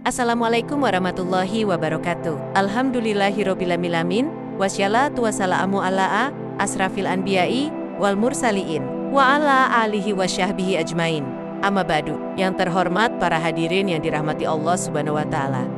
Assalamualaikum warahmatullahi wabarakatuh. Alhamdulillahirobbilalamin. Wassalatu wassalamu ala asrafil anbiya'i wal mursaliin wa ala alihi wasyahbihi ajmain. Amma ba'du. Yang terhormat para hadirin yang dirahmati Allah Subhanahu wa taala.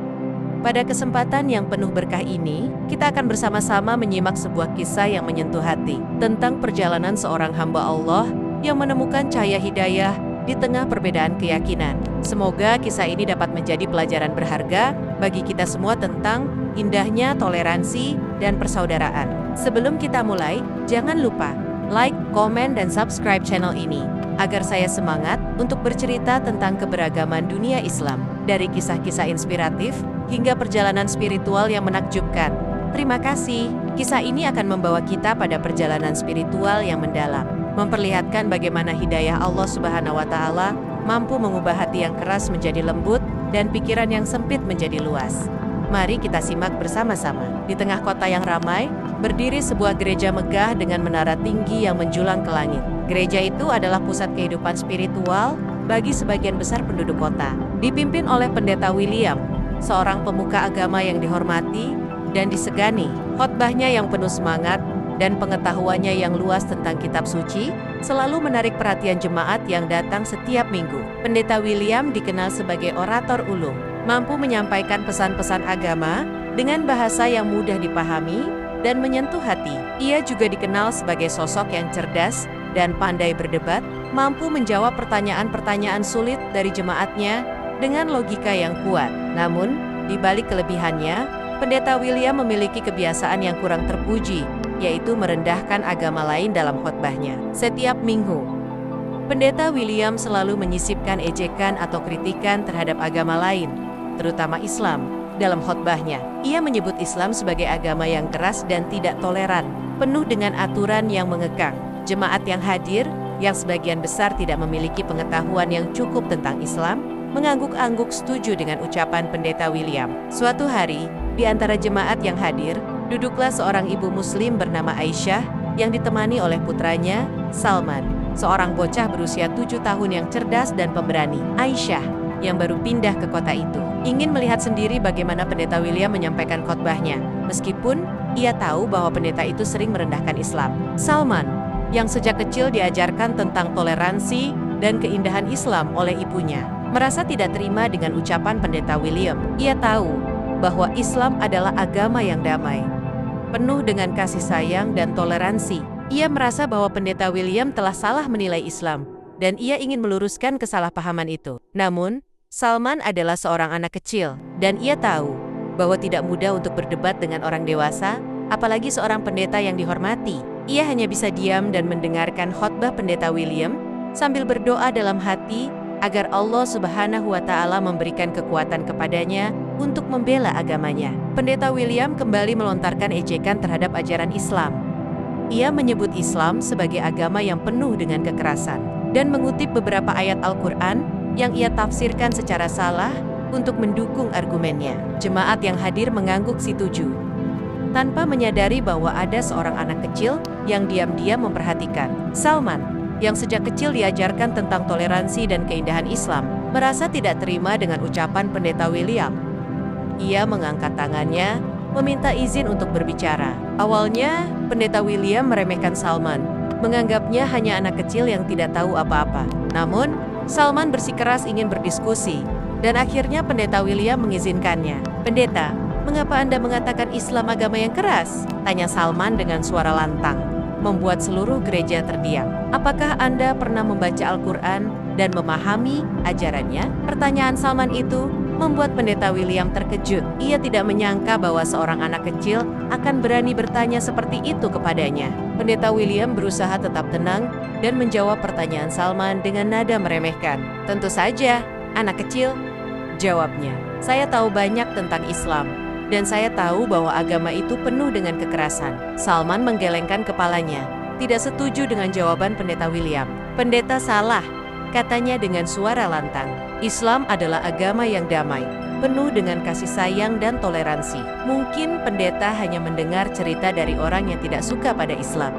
Pada kesempatan yang penuh berkah ini, kita akan bersama-sama menyimak sebuah kisah yang menyentuh hati tentang perjalanan seorang hamba Allah yang menemukan cahaya hidayah di tengah perbedaan keyakinan. Semoga kisah ini dapat menjadi pelajaran berharga bagi kita semua tentang indahnya toleransi dan persaudaraan. Sebelum kita mulai, jangan lupa like, komen, dan subscribe channel ini agar saya semangat untuk bercerita tentang keberagaman dunia Islam, dari kisah-kisah inspiratif hingga perjalanan spiritual yang menakjubkan. Terima kasih. Kisah ini akan membawa kita pada perjalanan spiritual yang mendalam, memperlihatkan bagaimana hidayah Allah Subhanahu wa taala mampu mengubah hati yang keras menjadi lembut dan pikiran yang sempit menjadi luas. Mari kita simak bersama-sama. Di tengah kota yang ramai, berdiri sebuah gereja megah dengan menara tinggi yang menjulang ke langit. Gereja itu adalah pusat kehidupan spiritual bagi sebagian besar penduduk kota. Dipimpin oleh Pendeta William, seorang pemuka agama yang dihormati dan disegani. Khotbahnya yang penuh semangat dan pengetahuannya yang luas tentang kitab suci selalu menarik perhatian jemaat yang datang setiap minggu. Pendeta William dikenal sebagai orator ulung, mampu menyampaikan pesan-pesan agama dengan bahasa yang mudah dipahami dan menyentuh hati. Ia juga dikenal sebagai sosok yang cerdas dan pandai berdebat, mampu menjawab pertanyaan-pertanyaan sulit dari jemaatnya dengan logika yang kuat. Namun, di balik kelebihannya, Pendeta William memiliki kebiasaan yang kurang terpuji, yaitu merendahkan agama lain dalam khotbahnya. Setiap minggu, Pendeta William selalu menyisipkan ejekan atau kritikan terhadap agama lain, terutama Islam, dalam khotbahnya. Ia menyebut Islam sebagai agama yang keras dan tidak toleran, penuh dengan aturan yang mengekang. Jemaat yang hadir, yang sebagian besar tidak memiliki pengetahuan yang cukup tentang Islam, mengangguk-angguk setuju dengan ucapan Pendeta William. Suatu hari, di antara jemaat yang hadir, duduklah seorang ibu muslim bernama Aisyah yang ditemani oleh putranya, Salman, seorang bocah berusia 7 tahun yang cerdas dan pemberani. Aisyah, yang baru pindah ke kota itu, ingin melihat sendiri bagaimana Pendeta William menyampaikan khotbahnya, meskipun ia tahu bahwa pendeta itu sering merendahkan Islam. Salman, yang sejak kecil diajarkan tentang toleransi dan keindahan Islam oleh ibunya, merasa tidak terima dengan ucapan Pendeta William. Ia tahu bahwa Islam adalah agama yang damai, penuh dengan kasih sayang dan toleransi. Ia merasa bahwa Pendeta William telah salah menilai Islam, dan ia ingin meluruskan kesalahpahaman itu. Namun, Salman adalah seorang anak kecil, dan ia tahu bahwa tidak mudah untuk berdebat dengan orang dewasa, apalagi seorang pendeta yang dihormati. Ia hanya bisa diam dan mendengarkan khotbah Pendeta William, sambil berdoa dalam hati agar Allah Subhanahu wa taala memberikan kekuatan kepadanya untuk membela agamanya. Pendeta William kembali melontarkan ejekan terhadap ajaran Islam. Ia menyebut Islam sebagai agama yang penuh dengan kekerasan dan mengutip beberapa ayat Al-Quran yang ia tafsirkan secara salah untuk mendukung argumennya. Jemaat yang hadir mengangguk setuju, tanpa menyadari bahwa ada seorang anak kecil yang diam-diam memperhatikan. Salman, yang sejak kecil diajarkan tentang toleransi dan keindahan Islam, merasa tidak terima dengan ucapan Pendeta William. Ia mengangkat tangannya, meminta izin untuk berbicara. Awalnya, Pendeta William meremehkan Salman, menganggapnya hanya anak kecil yang tidak tahu apa-apa. Namun, Salman bersikeras ingin berdiskusi, dan akhirnya Pendeta William mengizinkannya. "Pendeta, mengapa Anda mengatakan Islam agama yang keras?" tanya Salman dengan suara lantang, membuat seluruh gereja terdiam. "Apakah Anda pernah membaca Al-Quran dan memahami ajarannya?" Pertanyaan Salman itu membuat Pendeta William terkejut. Ia tidak menyangka bahwa seorang anak kecil akan berani bertanya seperti itu kepadanya. Pendeta William berusaha tetap tenang dan menjawab pertanyaan Salman dengan nada meremehkan. "Tentu saja, anak kecil," jawabnya. "Saya tahu banyak tentang Islam, dan saya tahu bahwa agama itu penuh dengan kekerasan." Salman menggelengkan kepalanya, tidak setuju dengan jawaban Pendeta William. "Pendeta salah," katanya dengan suara lantang. "Islam adalah agama yang damai, penuh dengan kasih sayang dan toleransi." Mungkin pendeta hanya mendengar cerita dari orang yang tidak suka pada Islam.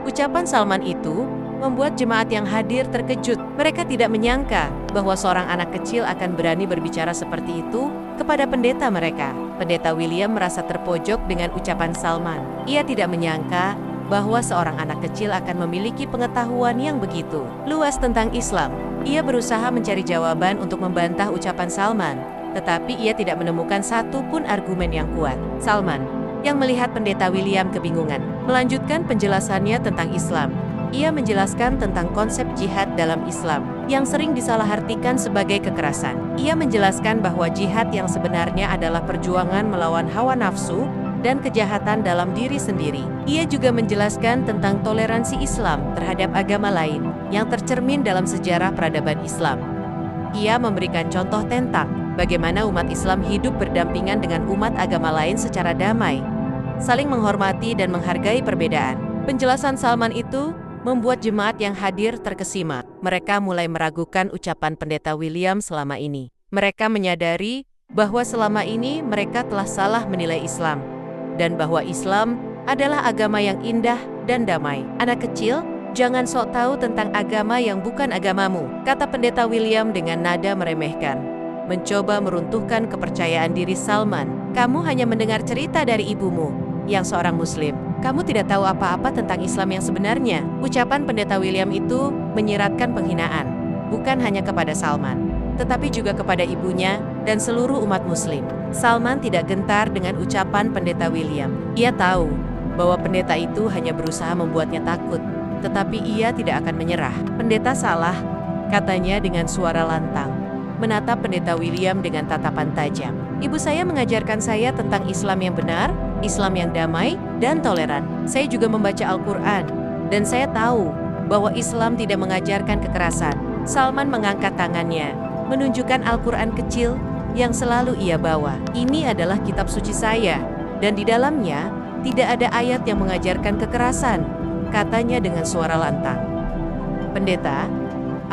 Ucapan Salman itu membuat jemaat yang hadir terkejut. Mereka tidak menyangka bahwa seorang anak kecil akan berani berbicara seperti itu kepada pendeta mereka. Pendeta William merasa terpojok dengan ucapan Salman. Ia tidak menyangka bahwa seorang anak kecil akan memiliki pengetahuan yang begitu luas tentang Islam. Ia berusaha mencari jawaban untuk membantah ucapan Salman, tetapi ia tidak menemukan satu pun argumen yang kuat. Salman, yang melihat pendeta William kebingungan, melanjutkan penjelasannya tentang Islam. Ia menjelaskan tentang konsep jihad dalam Islam, yang sering disalahartikan sebagai kekerasan. Ia menjelaskan bahwa jihad yang sebenarnya adalah perjuangan melawan hawa nafsu dan kejahatan dalam diri sendiri. Ia juga menjelaskan tentang toleransi Islam terhadap agama lain, yang tercermin dalam sejarah peradaban Islam. Ia memberikan contoh tentang bagaimana umat Islam hidup berdampingan dengan umat agama lain secara damai, saling menghormati dan menghargai perbedaan. Penjelasan Salman itu membuat jemaat yang hadir terkesima. Mereka mulai meragukan ucapan pendeta William selama ini. Mereka menyadari bahwa selama ini mereka telah salah menilai Islam, dan bahwa Islam adalah agama yang indah dan damai. Anak kecil, jangan sok tahu tentang agama yang bukan agamamu, kata pendeta William dengan nada meremehkan, mencoba meruntuhkan kepercayaan diri Salman. Kamu hanya mendengar cerita dari ibumu, yang seorang muslim. Kamu tidak tahu apa-apa tentang Islam yang sebenarnya. Ucapan pendeta William itu menyiratkan penghinaan, bukan hanya kepada Salman, tetapi juga kepada ibunya dan seluruh umat muslim. Salman tidak gentar dengan ucapan pendeta William. Ia tahu bahwa pendeta itu hanya berusaha membuatnya takut, tetapi ia tidak akan menyerah. Pendeta salah, katanya dengan suara lantang, menatap pendeta William dengan tatapan tajam. Ibu saya mengajarkan saya tentang Islam yang benar, Islam yang damai dan toleran. Saya juga membaca Al-Quran, dan saya tahu bahwa Islam tidak mengajarkan kekerasan. Salman mengangkat tangannya, menunjukkan Al-Quran kecil yang selalu ia bawa. Ini adalah kitab suci saya, dan di dalamnya tidak ada ayat yang mengajarkan kekerasan, katanya dengan suara lantang. Pendeta,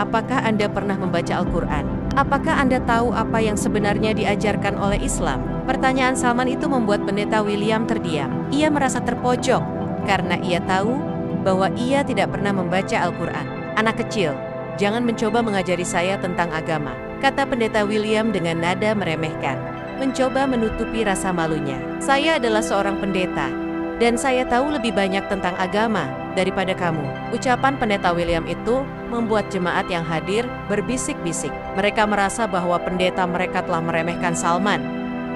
apakah Anda pernah membaca Al-Quran? Apakah Anda tahu apa yang sebenarnya diajarkan oleh Islam? Pertanyaan Salman itu membuat pendeta William terdiam. Ia merasa terpojok karena ia tahu bahwa ia tidak pernah membaca Al-Quran. Anak kecil, jangan mencoba mengajari saya tentang agama, kata pendeta William dengan nada meremehkan, mencoba menutupi rasa malunya. Saya adalah seorang pendeta, dan saya tahu lebih banyak tentang agama daripada kamu. Ucapan pendeta William itu membuat jemaat yang hadir berbisik-bisik. Mereka merasa bahwa pendeta mereka telah meremehkan Salman,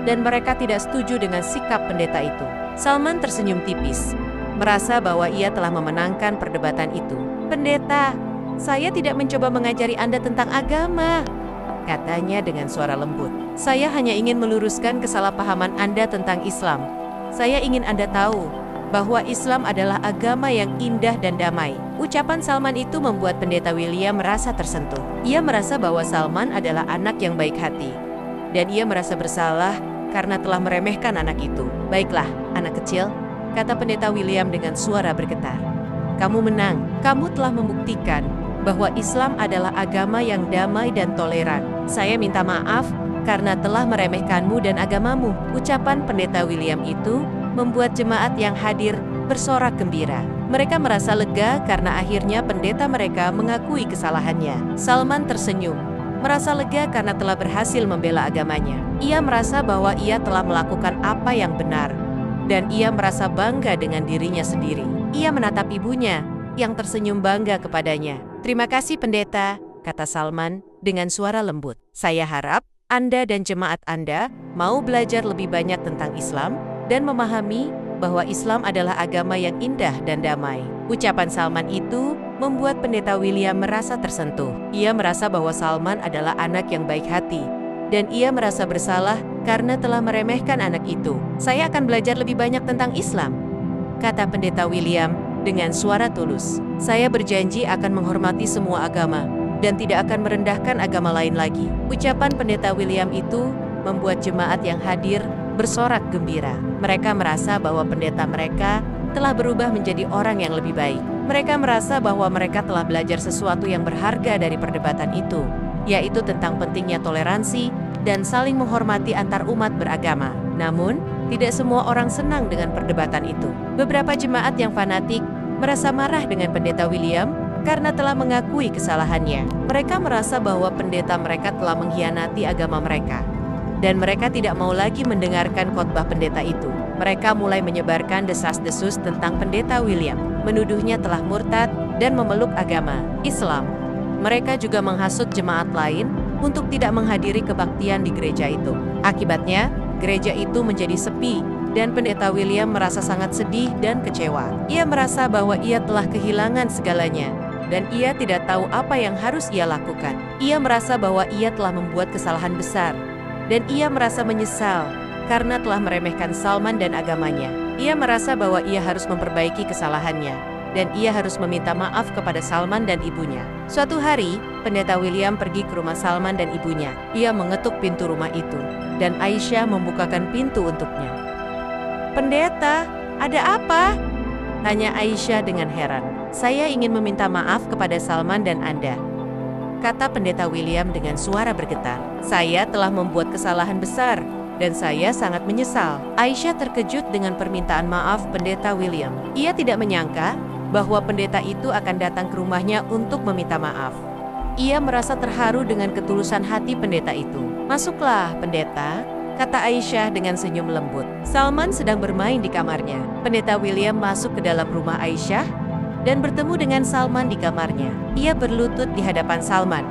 dan mereka tidak setuju dengan sikap pendeta itu. Salman tersenyum tipis, merasa bahwa ia telah memenangkan perdebatan itu. Pendeta, saya tidak mencoba mengajari Anda tentang agama, katanya dengan suara lembut. Saya hanya ingin meluruskan kesalahpahaman Anda tentang Islam. Saya ingin Anda tahu bahwa Islam adalah agama yang indah dan damai. Ucapan Salman itu membuat pendeta William merasa tersentuh. Ia merasa bahwa Salman adalah anak yang baik hati, dan ia merasa bersalah karena telah meremehkan anak itu. Baiklah, anak kecil, kata pendeta William dengan suara bergetar. Kamu menang. Kamu telah membuktikan bahwa Islam adalah agama yang damai dan toleran. Saya minta maaf karena telah meremehkanmu dan agamamu. Ucapan pendeta William itu membuat jemaat yang hadir bersorak gembira. Mereka merasa lega karena akhirnya pendeta mereka mengakui kesalahannya. Salman tersenyum, merasa lega karena telah berhasil membela agamanya. Ia merasa bahwa ia telah melakukan apa yang benar, dan ia merasa bangga dengan dirinya sendiri. Ia menatap ibunya yang tersenyum bangga kepadanya. Terima kasih pendeta, kata Salman dengan suara lembut. Saya harap Anda dan jemaat Anda mau belajar lebih banyak tentang Islam dan memahami bahwa Islam adalah agama yang indah dan damai. Ucapan Salman itu membuat pendeta William merasa tersentuh. Ia merasa bahwa Salman adalah anak yang baik hati, dan ia merasa bersalah karena telah meremehkan anak itu. Saya akan belajar lebih banyak tentang Islam, kata pendeta William dengan suara tulus. Saya berjanji akan menghormati semua agama dan tidak akan merendahkan agama lain lagi. Ucapan pendeta William itu membuat jemaat yang hadir bersorak gembira. Mereka merasa bahwa pendeta mereka telah berubah menjadi orang yang lebih baik. Mereka merasa bahwa mereka telah belajar sesuatu yang berharga dari perdebatan itu, yaitu tentang pentingnya toleransi dan saling menghormati antar umat beragama. Namun, tidak semua orang senang dengan perdebatan itu. Beberapa jemaat yang fanatik merasa marah dengan pendeta William karena telah mengakui kesalahannya. Mereka merasa bahwa pendeta mereka telah mengkhianati agama mereka, dan mereka tidak mau lagi mendengarkan khotbah pendeta itu. Mereka mulai menyebarkan desas-desus tentang pendeta William, menuduhnya telah murtad dan memeluk agama Islam. Mereka juga menghasut jemaat lain untuk tidak menghadiri kebaktian di gereja itu. Akibatnya, gereja itu menjadi sepi, dan pendeta William merasa sangat sedih dan kecewa. Ia merasa bahwa ia telah kehilangan segalanya, dan ia tidak tahu apa yang harus ia lakukan. Ia merasa bahwa ia telah membuat kesalahan besar, dan ia merasa menyesal karena telah meremehkan Salman dan agamanya. Ia merasa bahwa ia harus memperbaiki kesalahannya, dan ia harus meminta maaf kepada Salman dan ibunya. Suatu hari, pendeta William pergi ke rumah Salman dan ibunya. Ia mengetuk pintu rumah itu, dan Aisyah membukakan pintu untuknya. "Pendeta, ada apa?" tanya Aisyah dengan heran. "Saya ingin meminta maaf kepada Salman dan Anda," kata pendeta William dengan suara bergetar. "Saya telah membuat kesalahan besar, dan saya sangat menyesal." Aisyah terkejut dengan permintaan maaf pendeta William. Ia tidak menyangka bahwa pendeta itu akan datang ke rumahnya untuk meminta maaf. Ia merasa terharu dengan ketulusan hati pendeta itu. "Masuklah, pendeta," kata Aisyah dengan senyum lembut. Salman sedang bermain di kamarnya. Pendeta William masuk ke dalam rumah Aisyah dan bertemu dengan Salman di kamarnya. Ia berlutut di hadapan Salman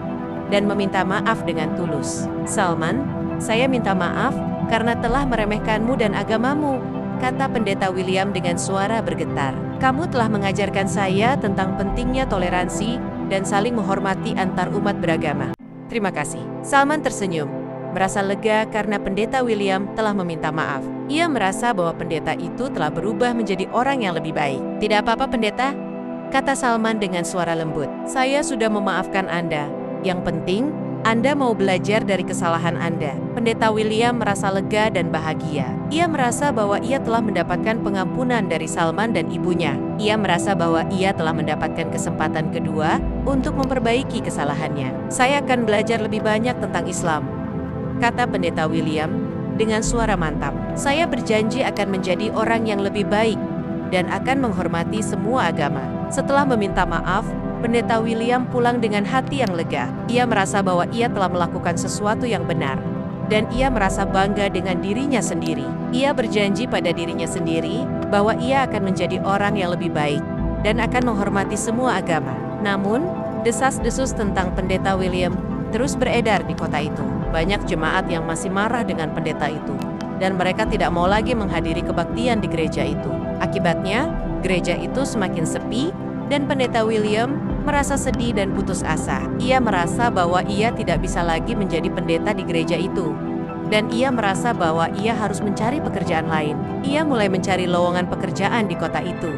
dan meminta maaf dengan tulus. "Salman, saya minta maaf karena telah meremehkanmu dan agamamu," kata pendeta William dengan suara bergetar. "Kamu telah mengajarkan saya tentang pentingnya toleransi dan saling menghormati antar umat beragama." "Terima kasih." Salman tersenyum, merasa lega karena pendeta William telah meminta maaf. Ia merasa bahwa pendeta itu telah berubah menjadi orang yang lebih baik. "Tidak apa-apa, pendeta," kata Salman dengan suara lembut. "Saya sudah memaafkan Anda. Yang penting, Anda mau belajar dari kesalahan Anda." Pendeta William merasa lega dan bahagia. Ia merasa bahwa ia telah mendapatkan pengampunan dari Salman dan ibunya. Ia merasa bahwa ia telah mendapatkan kesempatan kedua untuk memperbaiki kesalahannya. "Saya akan belajar lebih banyak tentang Islam," kata pendeta William dengan suara mantap. "Saya berjanji akan menjadi orang yang lebih baik dan akan menghormati semua agama." Setelah meminta maaf, pendeta William pulang dengan hati yang lega. Ia merasa bahwa ia telah melakukan sesuatu yang benar, dan ia merasa bangga dengan dirinya sendiri. Ia berjanji pada dirinya sendiri bahwa ia akan menjadi orang yang lebih baik dan akan menghormati semua agama. Namun, desas-desus tentang pendeta William terus beredar di kota itu. Banyak jemaat yang masih marah dengan pendeta itu, dan mereka tidak mau lagi menghadiri kebaktian di gereja itu. Akibatnya, gereja itu semakin sepi, dan pendeta William merasa sedih dan putus asa. Ia merasa bahwa ia tidak bisa lagi menjadi pendeta di gereja itu, dan ia merasa bahwa ia harus mencari pekerjaan lain. Ia mulai mencari lowongan pekerjaan di kota itu,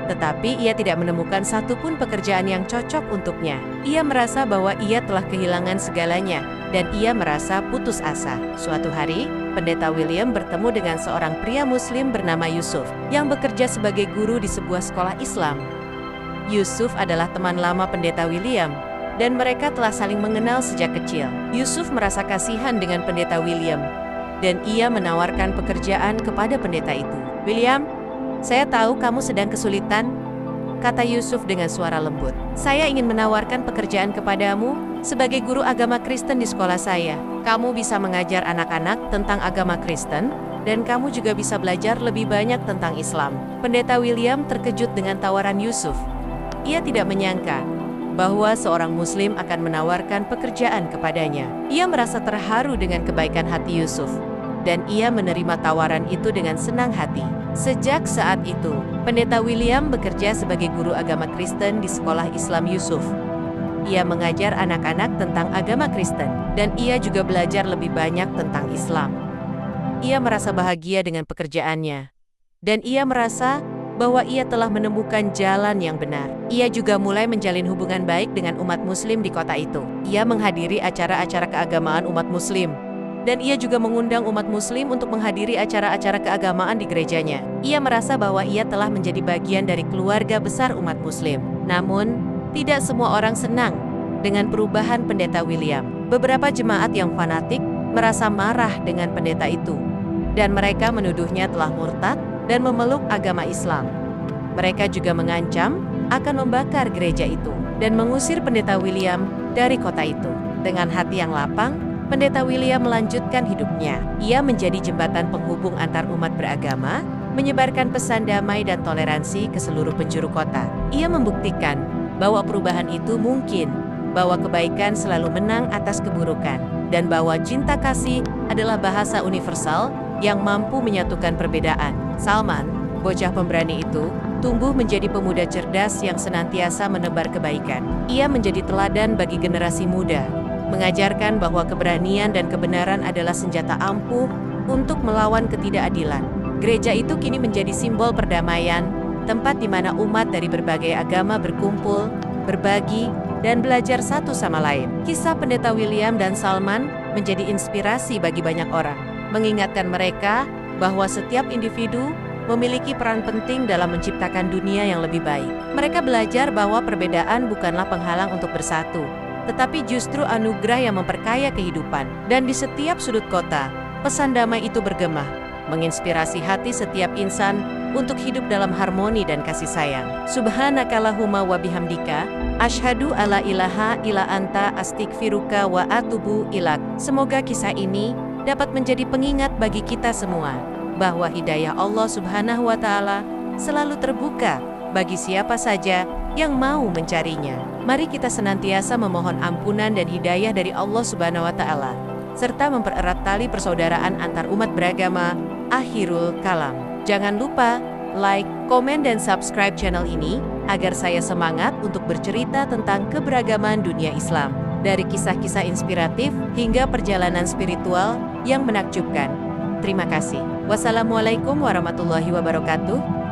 tetapi ia tidak menemukan satupun pekerjaan yang cocok untuknya. Ia merasa bahwa ia telah kehilangan segalanya, dan ia merasa putus asa. Suatu hari, pendeta William bertemu dengan seorang pria Muslim bernama Yusuf, yang bekerja sebagai guru di sebuah sekolah Islam. Yusuf adalah teman lama pendeta William, dan mereka telah saling mengenal sejak kecil. Yusuf merasa kasihan dengan pendeta William, dan ia menawarkan pekerjaan kepada pendeta itu. "William, saya tahu kamu sedang kesulitan," kata Yusuf dengan suara lembut. "Saya ingin menawarkan pekerjaan kepadamu sebagai guru agama Kristen di sekolah saya. Kamu bisa mengajar anak-anak tentang agama Kristen, dan kamu juga bisa belajar lebih banyak tentang Islam." Pendeta William terkejut dengan tawaran Yusuf. Ia tidak menyangka bahwa seorang Muslim akan menawarkan pekerjaan kepadanya. Ia merasa terharu dengan kebaikan hati Yusuf, dan ia menerima tawaran itu dengan senang hati. Sejak saat itu, pendeta William bekerja sebagai guru agama Kristen di sekolah Islam Yusuf. Ia mengajar anak-anak tentang agama Kristen, dan ia juga belajar lebih banyak tentang Islam. Ia merasa bahagia dengan pekerjaannya, dan ia merasa bahwa ia telah menemukan jalan yang benar. Ia juga mulai menjalin hubungan baik dengan umat Muslim di kota itu. Ia menghadiri acara-acara keagamaan umat Muslim, dan ia juga mengundang umat Muslim untuk menghadiri acara-acara keagamaan di gerejanya. Ia merasa bahwa ia telah menjadi bagian dari keluarga besar umat Muslim. Namun, tidak semua orang senang dengan perubahan pendeta William. Beberapa jemaat yang fanatik merasa marah dengan pendeta itu, dan mereka menuduhnya telah murtad dan memeluk agama Islam. Mereka juga mengancam akan membakar gereja itu dan mengusir Pendeta William dari kota itu. Dengan hati yang lapang, Pendeta William melanjutkan hidupnya. Ia menjadi jembatan penghubung antar umat beragama, menyebarkan pesan damai dan toleransi ke seluruh penjuru kota. Ia membuktikan bahwa perubahan itu mungkin, bahwa kebaikan selalu menang atas keburukan, dan bahwa cinta kasih adalah bahasa universal yang mampu menyatukan perbedaan. Salman, bocah pemberani itu, tumbuh menjadi pemuda cerdas yang senantiasa menebar kebaikan. Ia menjadi teladan bagi generasi muda, mengajarkan bahwa keberanian dan kebenaran adalah senjata ampuh untuk melawan ketidakadilan. Gereja itu kini menjadi simbol perdamaian, tempat di mana umat dari berbagai agama berkumpul, berbagi, dan belajar satu sama lain. Kisah Pendeta William dan Salman menjadi inspirasi bagi banyak orang, mengingatkan mereka bahwa setiap individu memiliki peran penting dalam menciptakan dunia yang lebih baik. Mereka belajar bahwa perbedaan bukanlah penghalang untuk bersatu, tetapi justru anugerah yang memperkaya kehidupan. Dan di setiap sudut kota, pesan damai itu bergema, menginspirasi hati setiap insan untuk hidup dalam harmoni dan kasih sayang. Subhanakallahumma wa bihamdika, asyhadu alla ilaha illa anta astaghfiruka wa atubu ilak. Semoga kisah ini dapat menjadi pengingat bagi kita semua, bahwa hidayah Allah Subhanahu wa Ta'ala selalu terbuka bagi siapa saja yang mau mencarinya. Mari kita senantiasa memohon ampunan dan hidayah dari Allah Subhanahu wa Ta'ala, serta mempererat tali persaudaraan antar umat beragama. Akhirul kalam. Jangan lupa like, komen, dan subscribe channel ini agar saya semangat untuk bercerita tentang keberagaman dunia Islam, dari kisah-kisah inspiratif hingga perjalanan spiritual yang menakjubkan. Terima kasih. Wassalamualaikum warahmatullahi wabarakatuh.